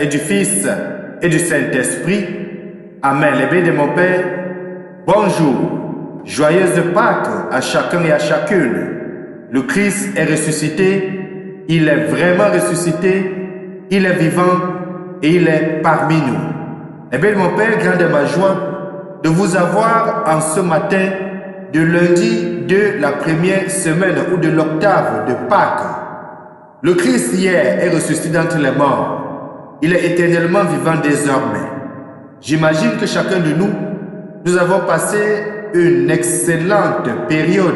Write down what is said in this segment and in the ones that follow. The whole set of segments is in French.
et du Fils et du Saint-Esprit. Amen. Les bénis de mon Père, bonjour, joyeuse Pâques à chacun et à chacune. Le Christ est ressuscité, il est vraiment ressuscité, il est vivant et il est parmi nous. Les bénis de mon Père, grande est ma joie de vous avoir en ce matin de lundi de la première semaine ou de l'octave de Pâques. Le Christ hier est ressuscité d'entre les morts. Il est éternellement vivant désormais. J'imagine que chacun de nous avons passé une excellente période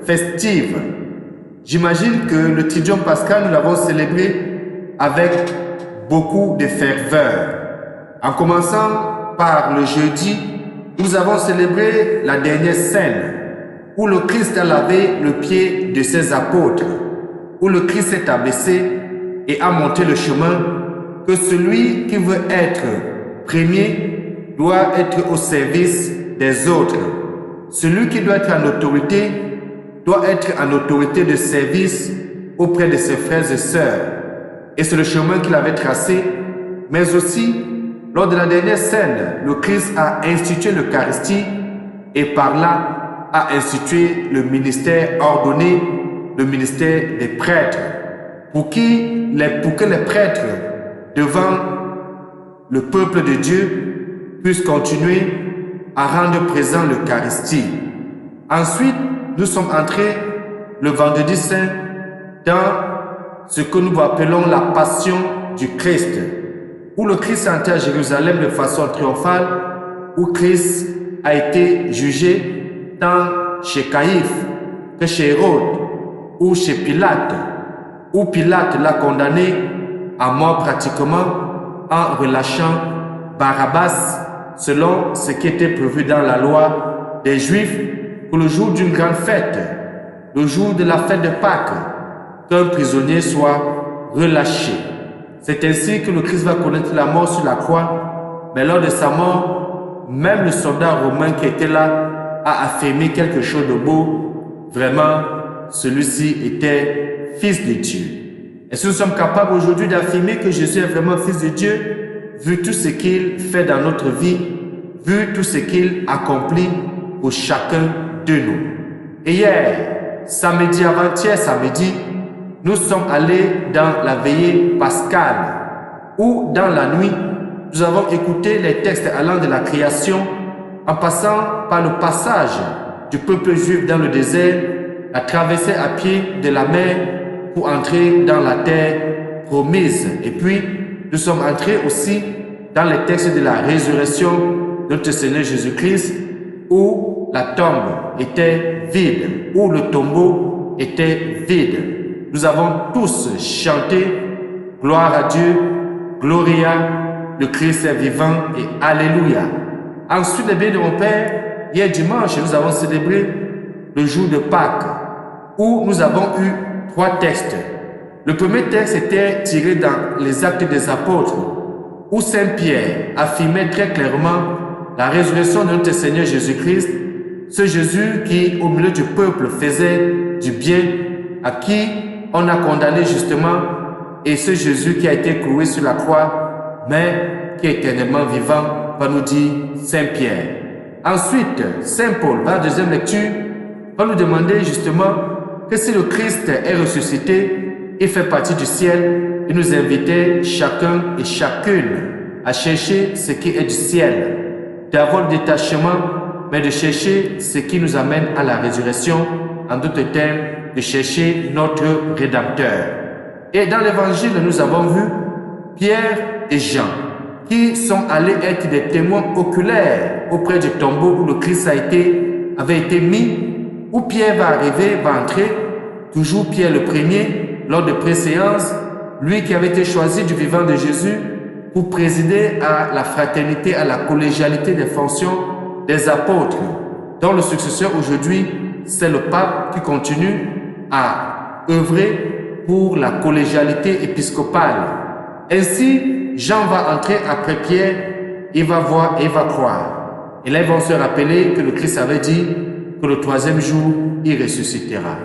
festive. J'imagine que le Triduum pascal, nous l'avons célébré avec beaucoup de ferveur. En commençant par le jeudi, nous avons célébré la dernière scène où le Christ a lavé le pied de ses apôtres, où le Christ s'est abaissé et a montré le chemin que celui qui veut être premier doit être au service des autres. Celui qui doit être en autorité doit être en autorité de service auprès de ses frères et sœurs. Et c'est le chemin qu'il avait tracé, mais aussi, lors de la dernière scène, le Christ a institué l'Eucharistie et par là a institué le ministère ordonné, le ministère des prêtres, pour que les prêtres devant le peuple de Dieu puissent continuer à rendre présent l'Eucharistie. Ensuite, nous sommes entrés le vendredi saint dans ce que nous appelons la passion du Christ, où le Christ est entré à Jérusalem de façon triomphale, où Christ a été jugé tant chez Caïphe que chez Hérode, ou chez Pilate, où Pilate l'a condamné à mort pratiquement en relâchant Barabbas selon ce qui était prévu dans la loi des Juifs pour le jour d'une grande fête, le jour de la fête de Pâques, qu'un prisonnier soit relâché. C'est ainsi que le Christ va connaître la mort sur la croix, mais lors de sa mort, même le soldat romain qui était là a affirmé quelque chose de beau. Vraiment, celui-ci était fils de Dieu. Est-ce que nous sommes capables aujourd'hui d'affirmer que Jésus est vraiment fils de Dieu, vu tout ce qu'il fait dans notre vie, vu tout ce qu'il accomplit pour chacun de nous? Et hier, samedi, avant-hier samedi, nous sommes allés dans la veillée pascale, où dans la nuit, nous avons écouté les textes allant de la création, en passant par le passage du peuple juif dans le désert, la traversée à pied de la mer pour entrer dans la terre promise. Et puis, nous sommes entrés aussi dans les textes de la résurrection de notre Seigneur Jésus-Christ, où la tombe était vide, où le tombeau était vide. Nous avons tous chanté « Gloire à Dieu, Gloria, le Christ est vivant et Alléluia ». Ensuite, les bénis de mon Père, hier dimanche, nous avons célébré le jour de Pâques, où nous avons eu 3 textes. Le premier texte était tiré dans les Actes des Apôtres, où Saint Pierre affirmait très clairement la résurrection de notre Seigneur Jésus-Christ, ce Jésus qui, au milieu du peuple, faisait du bien, à qui on a condamné justement, et ce Jésus qui a été cloué sur la croix, mais qui est éternellement vivant, va nous dire Saint Pierre. Ensuite, Saint Paul, dans la deuxième lecture, va nous demander justement que si le Christ est ressuscité, il fait partie du ciel, il nous invitait chacun et chacune à chercher ce qui est du ciel, d'avoir le détachement, mais de chercher ce qui nous amène à la résurrection, en d'autres termes, de chercher notre Rédempteur. Et dans l'Évangile, nous avons vu Pierre et Jean, qui sont allés être des témoins oculaires auprès du tombeau où le Christ avait été mis, où Pierre va arriver, va entrer, toujours Pierre le premier, lors de préséance, lui qui avait été choisi du vivant de Jésus pour présider à la fraternité, à la collégialité des fonctions des apôtres, dont le successeur aujourd'hui, c'est le pape qui continue à œuvrer pour la collégialité épiscopale. Ainsi, Jean va entrer après Pierre, il va voir et il va croire. Et là, ils vont se rappeler que le Christ avait dit que le 3e jour, il ressuscitera.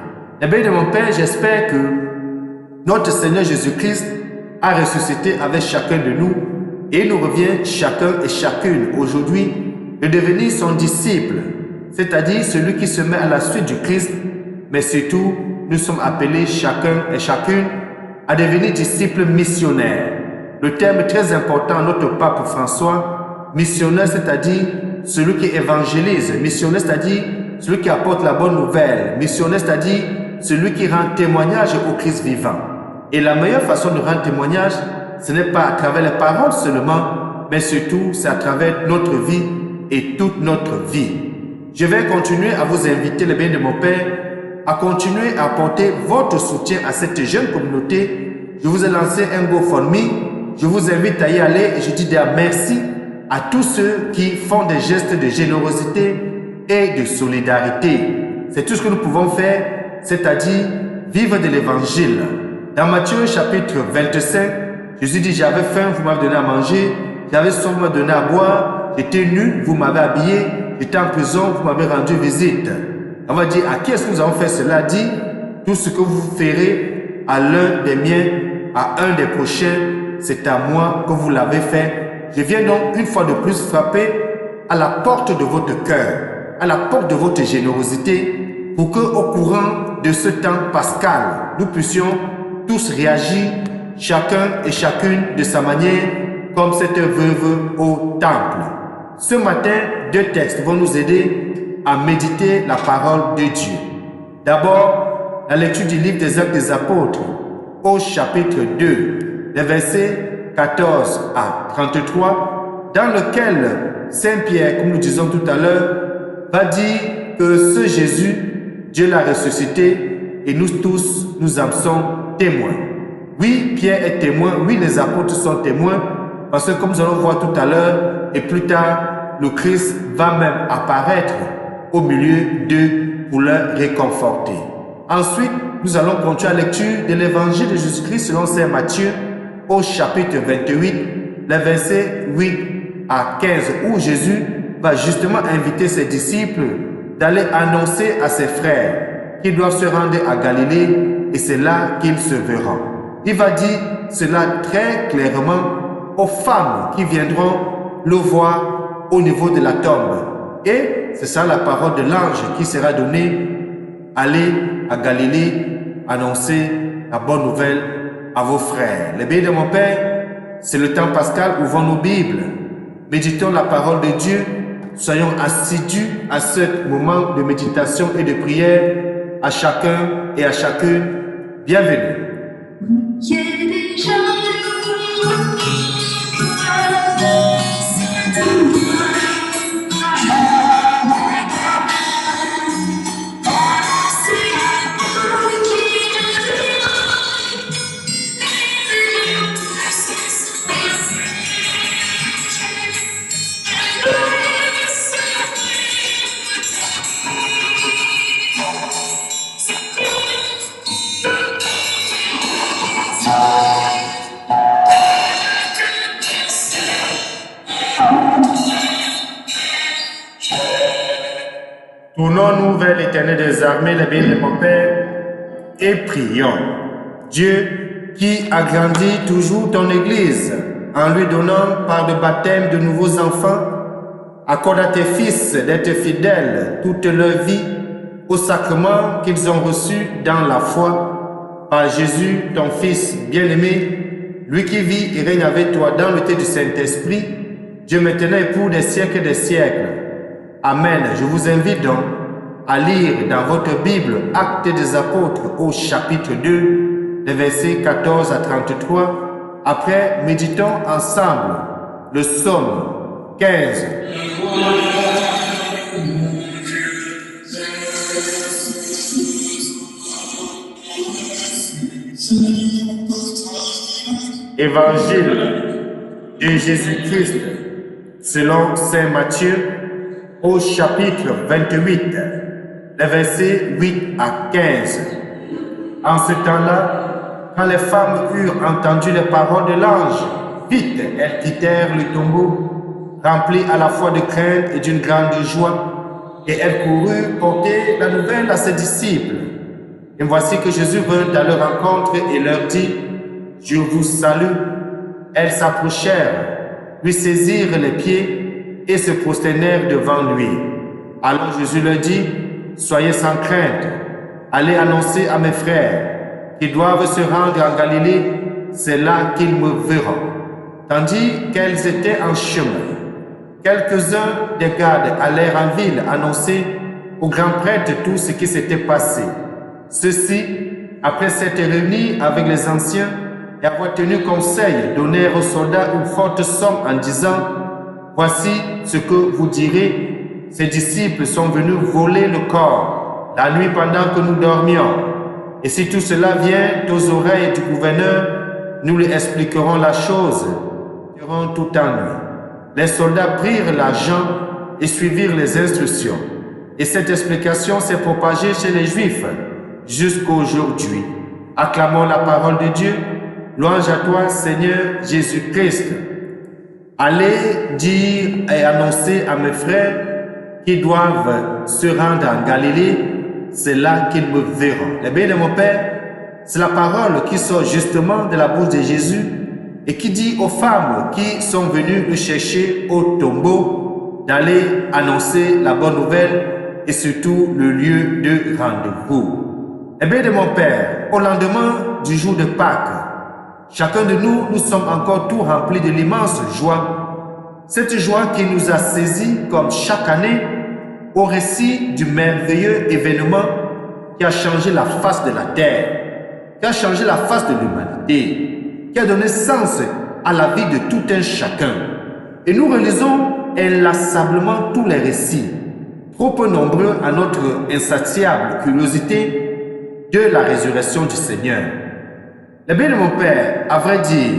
Eh bien, de mon Père, j'espère que notre Seigneur Jésus-Christ a ressuscité avec chacun de nous et il nous revient chacun et chacune aujourd'hui de devenir son disciple, c'est-à-dire celui qui se met à la suite du Christ, mais surtout, nous sommes appelés chacun et chacune à devenir disciples missionnaires. Le terme très important, notre pape François, missionnaire, c'est-à-dire celui qui évangélise, missionnaire, c'est-à-dire celui qui apporte la bonne nouvelle, missionnaire, c'est-à-dire celui qui rend témoignage au Christ vivant. Et la meilleure façon de rendre témoignage, ce n'est pas à travers les paroles seulement, mais surtout, c'est à travers notre vie et toute notre vie. Je vais continuer à vous inviter, les biens de mon Père, à continuer à apporter votre soutien à cette jeune communauté. Je vous ai lancé un GoFundMe. Je vous invite à y aller et je dis d'ailleurs merci à tous ceux qui font des gestes de générosité et de solidarité. C'est tout ce que nous pouvons faire, c'est-à-dire vivre de l'évangile. Dans Matthieu chapitre 25, Jésus dit, j'avais faim, vous m'avez donné à manger, j'avais soif, vous m'avez donné à boire, j'étais nu, vous m'avez habillé, j'étais en prison, vous m'avez rendu visite. On va dire, à qui est-ce que nous avons fait cela? Dit, tout ce que vous ferez à l'un des miens, à un des prochains, c'est à moi que vous l'avez fait. Je viens donc une fois de plus frapper à la porte de votre cœur, à la porte de votre générosité, pour que au courant de ce temps pascal, nous puissions tous réagir, chacun et chacune de sa manière, comme cette veuve au temple. Ce matin, deux textes vont nous aider à méditer la parole de Dieu. D'abord, la lecture du livre des Actes des Apôtres, au chapitre 2, les versets 14 à 33, dans lequel Saint Pierre, comme nous disons tout à l'heure, va dire que ce Jésus, Dieu l'a ressuscité et nous tous, nous en sommes témoins. Oui, Pierre est témoin, oui, les apôtres sont témoins, parce que comme nous allons voir tout à l'heure, et plus tard, le Christ va même apparaître au milieu d'eux pour leur réconforter. Ensuite, nous allons continuer la lecture de l'évangile de Jésus-Christ selon Saint Matthieu au chapitre 28, les versets 8 à 15, où Jésus va justement inviter ses disciples d'aller annoncer à ses frères qu'ils doivent se rendre à Galilée et c'est là qu'ils se verront. Il va dire cela très clairement aux femmes qui viendront le voir au niveau de la tombe. Et c'est ça la parole de l'ange qui sera donnée. Allez à Galilée, annoncer la bonne nouvelle à vos frères. Les bénis de mon Père, c'est le temps pascal, ouvrons nos Bibles. Méditons la parole de Dieu. Soyons assidus à ce moment de méditation et de prière à chacun et à chacune. Bienvenue. Tournons-nous vers l'Éternel des armées, les bénis de mon Père, et prions. Dieu qui agrandit toujours ton Église en lui donnant par le baptême de nouveaux enfants, accorde à tes fils d'être fidèles toute leur vie au sacrement qu'ils ont reçu dans la foi par Jésus, ton Fils bien-aimé, lui qui vit et règne avec toi dans l'unité du Saint-Esprit, Dieu maintenant et pour des siècles et des siècles. Amen. Je vous invite donc à lire dans votre Bible Actes des Apôtres au chapitre 2, les versets 14 à 33. Après, méditons ensemble le psaume 15. Évangile de Jésus-Christ selon Saint Matthieu au chapitre 28, les versets 8 à 15. En ce temps-là, quand les femmes eurent entendu les paroles de l'ange, vite elles quittèrent le tombeau, remplies à la fois de crainte et d'une grande joie, et elles coururent porter la nouvelle à ses disciples. Et voici que Jésus vint à leur rencontre et leur dit, « je vous salue. Elles s'approchèrent, lui saisirent les pieds et se prosternèrent devant lui. Alors Jésus leur dit, soyez sans crainte, allez annoncer à mes frères qu'ils doivent se rendre en Galilée, c'est là qu'ils me verront. Tandis qu'elles étaient en chemin, quelques-uns des gardes allèrent en ville annoncer au grand prêtre tout ce qui s'était passé. Ceux-ci, après s'être réunis avec les anciens et avoir tenu conseil, donnèrent aux soldats une forte somme en disant, voici ce que vous direz, ces disciples sont venus voler le corps la nuit pendant que nous dormions. Et si tout cela vient aux oreilles du gouverneur, nous lui expliquerons la chose durant tout en nuit. Les soldats prirent l'argent et suivirent les instructions. Et cette explication s'est propagée chez les Juifs jusqu'à aujourd'hui. Acclamons la parole de Dieu. Louange à toi, Seigneur Jésus-Christ. Allez dire et annoncer à mes frères qu'ils doivent se rendre en Galilée, c'est là qu'ils me verront. Les bénis de mon Père, c'est la parole qui sort justement de la bouche de Jésus et qui dit aux femmes qui sont venues le chercher au tombeau d'aller annoncer la bonne nouvelle et surtout le lieu de rendez-vous. Les bénis de mon Père, au lendemain du jour de Pâques, chacun de nous, nous sommes encore tout remplis de l'immense joie. Cette joie qui nous a saisis comme chaque année au récit du merveilleux événement qui a changé la face de la terre, qui a changé la face de l'humanité, qui a donné sens à la vie de tout un chacun. Et nous relisons inlassablement tous les récits, trop peu nombreux à notre insatiable curiosité de la résurrection du Seigneur. Eh bien, mon Père, à vrai dire,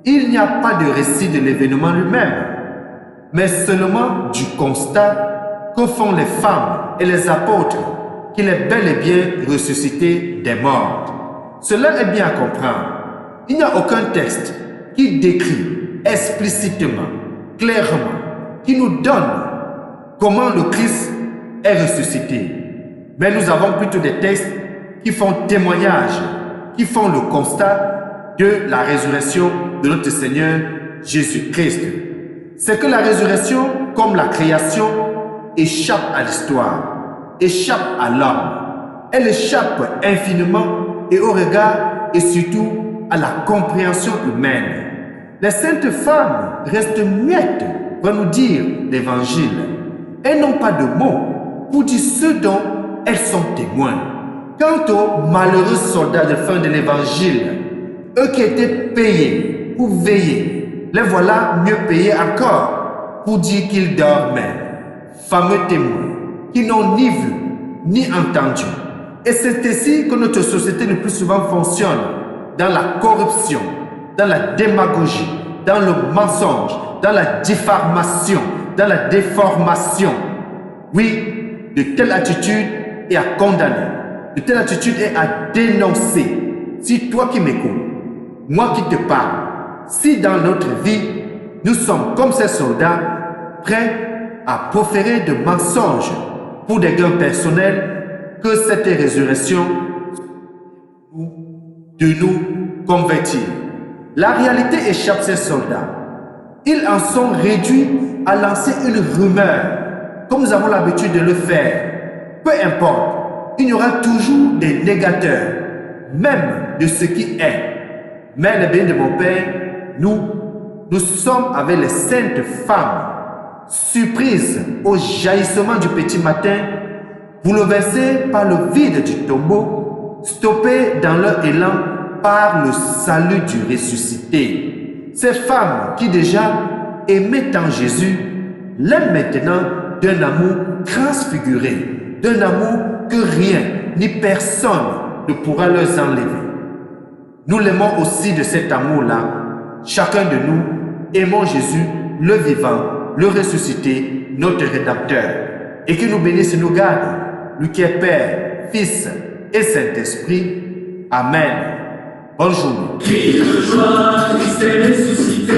il n'y a pas de récit de l'événement lui-même, mais seulement du constat que font les femmes et les apôtres qu'il est bel et bien ressuscité des morts. Cela est bien à comprendre. Il n'y a aucun texte qui décrit explicitement, clairement, qui nous donne comment le Christ est ressuscité. Mais nous avons plutôt des textes qui font témoignage, qui font le constat de la résurrection de notre Seigneur Jésus-Christ. C'est que la résurrection, comme la création, échappe à l'histoire, échappe à l'homme. Elle échappe infiniment et au regard et surtout à la compréhension humaine. Les saintes femmes restent muettes pour nous dire l'évangile. Elles n'ont pas de mots pour dire ce dont elles sont témoins. Quant aux malheureux soldats de fin de l'évangile, eux qui étaient payés pour veiller, les voilà mieux payés encore pour dire qu'ils dormaient. Fameux témoins qui n'ont ni vu ni entendu. Et c'est ainsi que notre société le plus souvent fonctionne, dans la corruption, dans la démagogie, dans le mensonge, dans la diffamation, dans la déformation. Oui, de telle attitude est à condamner, de telle attitude est à dénoncer. Si toi qui m'écoutes, moi qui te parle, si dans notre vie, nous sommes comme ces soldats, prêts à proférer de mensonges pour des gains personnels, que cette résurrection de nous convertir. La réalité échappe ces soldats. Ils en sont réduits à lancer une rumeur, comme nous avons l'habitude de le faire. Peu importe, il y aura toujours des négateurs, même de ce qui est. Mais les bénis de mon Père, nous sommes avec les saintes femmes, surprises au jaillissement du petit matin, bouleversées par le vide du tombeau, stoppées dans leur élan par le salut du ressuscité. Ces femmes qui déjà aimaient en Jésus l'aiment maintenant d'un amour transfiguré, d'un amour que rien ni personne ne pourra leur enlever. Nous l'aimons aussi de cet amour-là. Chacun de nous aimons Jésus, le vivant, le ressuscité, notre Rédempteur. Et qu'il nous bénisse et nous garde, lui qui est Père, Fils et Saint-Esprit. Amen. Bonjour. Crie de joie, Christ est ressuscité.